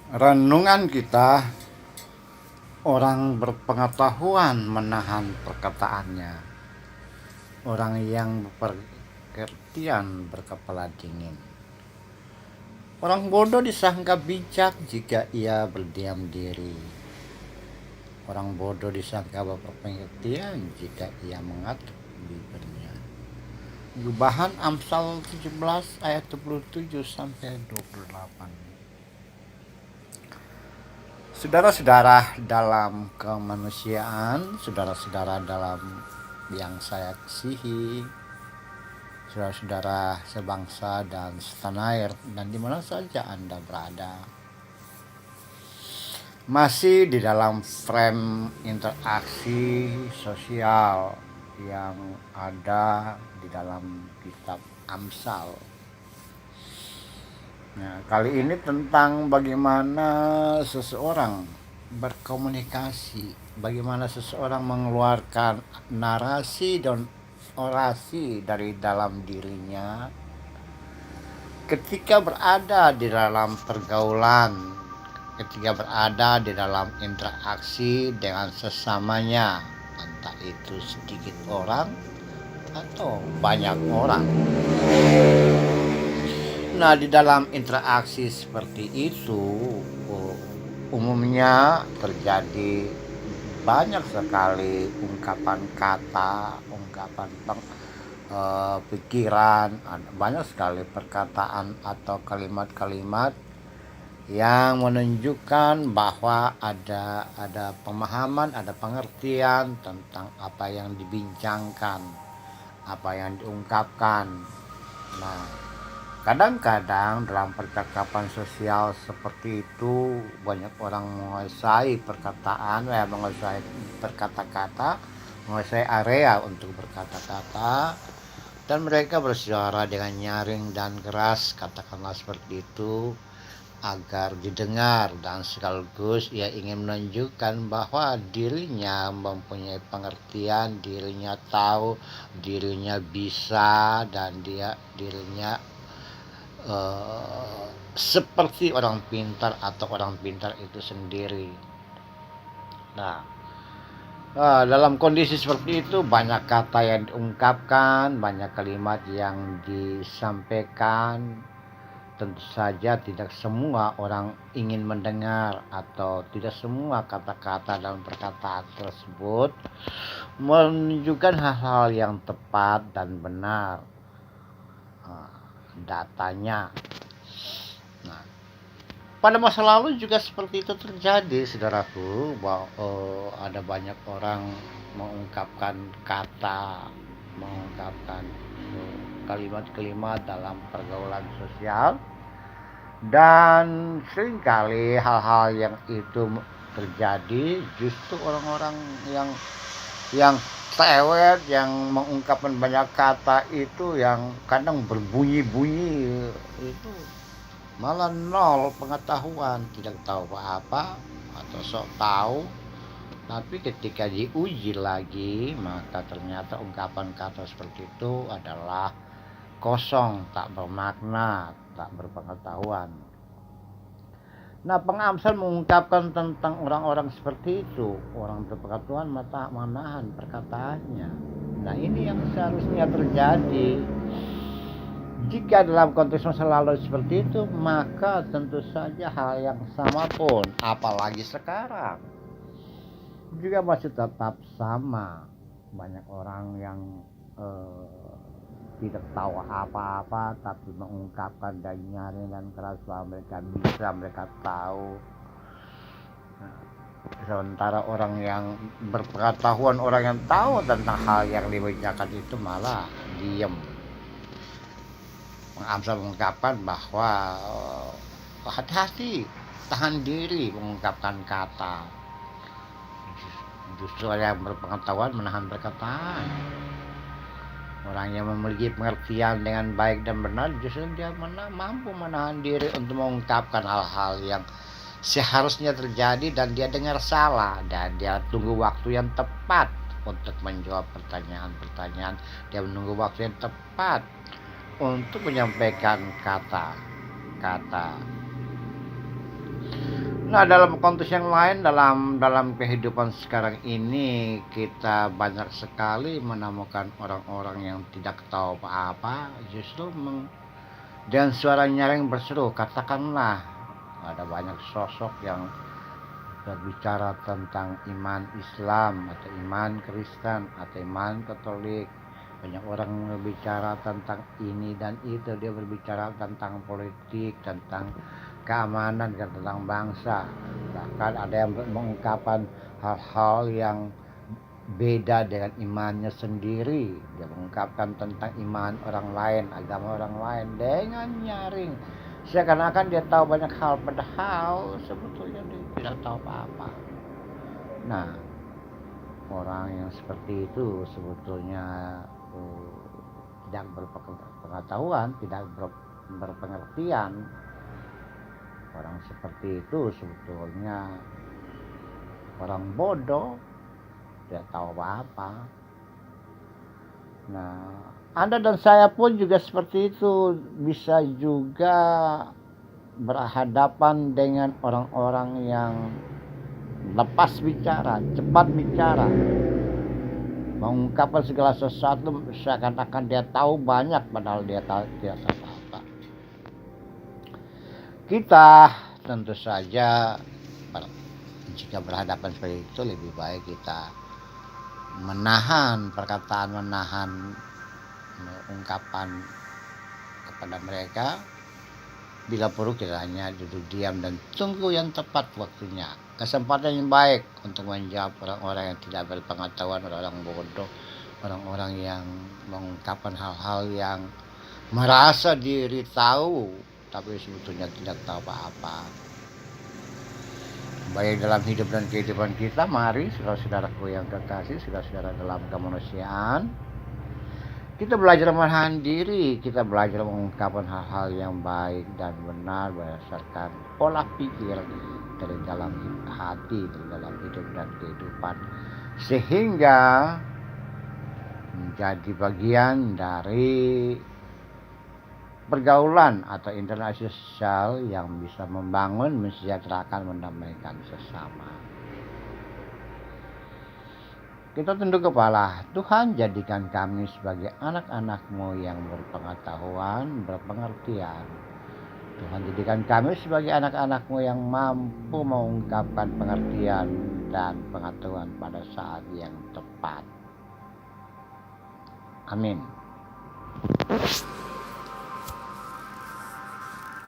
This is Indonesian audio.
Renungan kita, orang berpengetahuan menahan perkataannya. Orang yang berpengertian berkepala dingin. Orang bodoh disangka bijak jika ia berdiam diri. Orang bodoh disangka berpengertian jika ia mengatur bibirnya. Gubahan Amsal 17 ayat 27 sampai 28. Saudara-saudara dalam kemanusiaan, saudara-saudara dalam yang saya kasihi, saudara-saudara sebangsa dan setanah air, dan di mana saja Anda berada, masih di dalam frame interaksi sosial yang ada di dalam kitab Amsal. Nah, kali ini tentang bagaimana seseorang berkomunikasi, bagaimana seseorang mengeluarkan narasi dan orasi dari dalam dirinya ketika berada di dalam pergaulan, ketika berada di dalam interaksi dengan sesamanya, entah itu sedikit orang atau banyak orang. Nah, di dalam interaksi seperti itu umumnya terjadi banyak sekali ungkapan kata, ungkapan pikiran, banyak sekali perkataan atau kalimat-kalimat yang menunjukkan bahwa ada pemahaman, ada pengertian tentang apa yang dibincangkan, apa yang diungkapkan. Nah, kadang-kadang dalam percakapan sosial seperti itu banyak orang menguasai perkataan, menguasai berkata-kata, menguasai area untuk berkata-kata, dan mereka bersuara dengan nyaring dan keras, katakanlah seperti itu, agar didengar, dan sekaligus ia ingin menunjukkan bahwa dirinya mempunyai pengertian, dirinya tahu, dirinya bisa, dan dirinya seperti orang pintar atau orang pintar itu sendiri. Nah, dalam kondisi seperti itu banyak kata yang diungkapkan, banyak kalimat yang disampaikan. Tentu saja tidak semua orang ingin mendengar, atau tidak semua kata-kata dalam perkataan tersebut menunjukkan hal-hal yang tepat dan benar. Datanya. Nah, pada masa lalu juga seperti itu terjadi, saudaraku, bahwa ada banyak orang mengungkapkan kata, mengungkapkan kalimat-kalimat dalam pergaulan sosial, dan seringkali hal-hal yang itu terjadi justru orang-orang yang sewet, yang mengungkapkan banyak kata itu, yang kadang berbunyi-bunyi itu malah nol pengetahuan, tidak tahu apa-apa atau sok tahu. Tapi ketika diuji lagi, maka ternyata ungkapan kata seperti itu adalah kosong, tak bermakna, tak berpengetahuan. Nah, pengamsal mengungkapkan tentang orang-orang seperti itu, orang berpengetahuan menahan perkataannya. Nah, ini yang seharusnya terjadi. Jika dalam konteks masa lalu seperti itu, maka tentu saja hal yang sama pun, apalagi sekarang, juga masih tetap sama. Banyak orang yang tidak tahu apa-apa tapi mengungkapkan dan nyaring dan keras bahwa mereka bisa, mereka tahu. Sementara orang yang berpengetahuan, orang yang tahu tentang hal yang dibicarakan itu malah diem. Amsal mengungkapkan bahwa hati-hati, tahan diri mengungkapkan kata. Justru yang berpengetahuan menahan perkataan. Orang yang memiliki pengertian dengan baik dan benar justru dia mampu menahan diri untuk mengungkapkan hal-hal yang seharusnya terjadi dan dia dengar salah, dan dia tunggu waktu yang tepat untuk menjawab pertanyaan-pertanyaan. Dia menunggu waktu yang tepat untuk menyampaikan kata-kata. Nah, dalam konteks yang lain, dalam kehidupan sekarang ini, kita banyak sekali menemukan orang-orang yang tidak tahu apa-apa, justru dengan suara nyaring berseru, katakanlah, ada banyak sosok yang berbicara tentang iman Islam atau iman Kristen atau iman Katolik. Banyak orang berbicara tentang ini dan itu, dia berbicara tentang politik, tentang keamanan, tentang bangsa. Bahkan ada yang mengungkapkan hal-hal yang beda dengan imannya sendiri. Dia mengungkapkan tentang iman orang lain, agama orang lain dengan nyaring. Seakan-akan dia tahu banyak hal, padahal sebetulnya dia tidak tahu apa-apa. Nah, orang yang seperti itu sebetulnya tidak berpengetahuan, tidak berpengertian. Orang seperti itu sebetulnya orang bodoh, tidak tahu apa-apa. Nah, Anda dan saya pun juga seperti itu, bisa juga berhadapan dengan orang-orang yang lepas bicara, cepat bicara, mengungkapkan segala sesuatu seakan-akan dia tahu banyak, padahal dia tidak tahu apa-apa. Kita tentu saja jika berhadapan seperti itu, lebih baik kita menahan perkataan, menahan ungkapan kepada mereka. Bila perlu kita hanya duduk diam dan tunggu yang tepat waktunya, kesempatan yang baik untuk menjawab orang-orang yang tidak berpengetahuan, orang-orang bodoh, orang-orang yang mengungkapkan hal-hal yang merasa diri tahu tapi sebetulnya tidak tahu apa-apa. Baik dalam hidup dan kehidupan kita, mari saudara-saudaraku yang kekasih, saudara-saudara dalam kemanusiaan, kita belajar menahan diri, kita belajar mengungkapkan hal-hal yang baik dan benar berdasarkan pola pikir dari dalam hati, dari dalam hidup dan kehidupan, sehingga menjadi bagian dari pergaulan atau interaksi sosial yang bisa membangun, mensejahterakan, mendamaikan sesama. Kita tunduk kepala. Tuhan, jadikan kami sebagai anak-anak-Mu yang berpengetahuan, berpengertian. Tuhan, jadikan kami sebagai anak-anak-Mu yang mampu mengungkapkan pengertian dan pengetahuan pada saat yang tepat. Amin.